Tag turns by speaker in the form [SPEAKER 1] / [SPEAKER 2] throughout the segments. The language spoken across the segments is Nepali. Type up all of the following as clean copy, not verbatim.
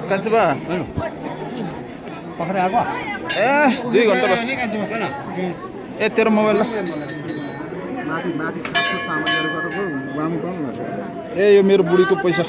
[SPEAKER 1] कान्छुबा
[SPEAKER 2] पखरे आएको
[SPEAKER 1] ए 2 घण्टा भयो ए तेरो मोबाइल ए यो मेरो बुढीको पैसा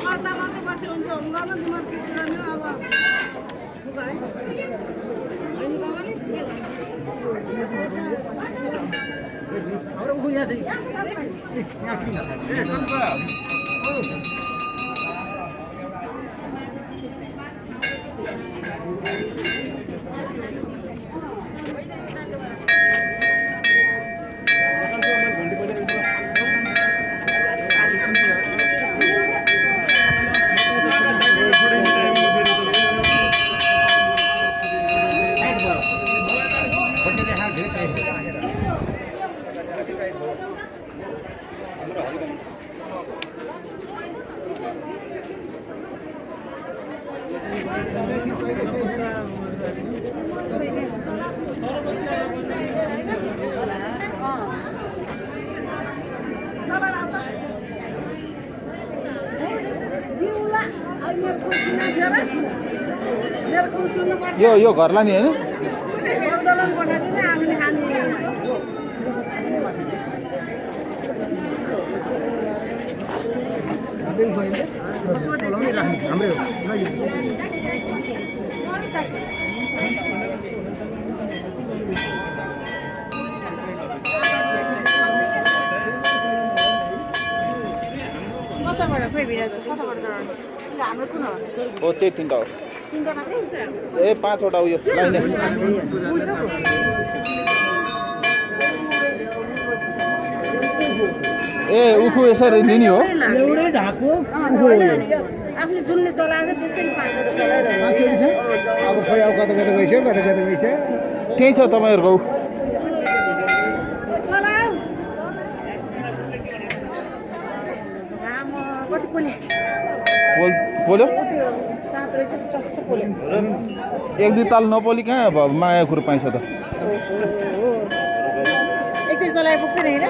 [SPEAKER 1] यो घरला नि हैन ओ त्यही तिनटा हो ए 5 वटा उयो लाइन ए उखु यसरी लिने हो
[SPEAKER 3] एउटै ढाको आफूले जुनले चलाएर त्यसरी पाइन्छ चलाइरहेको
[SPEAKER 2] अब खोइ अब कता गइछ
[SPEAKER 1] त्यही छ तपाईहरुको
[SPEAKER 3] कति पोले
[SPEAKER 1] बोल्यो
[SPEAKER 3] दाँत रहेछ चस्स पोले
[SPEAKER 1] 1-2 ताल नपोली कहाँ अब माया कुरो पाइन्छ त
[SPEAKER 3] एकचोटि चलाए पुग्छ नि हैन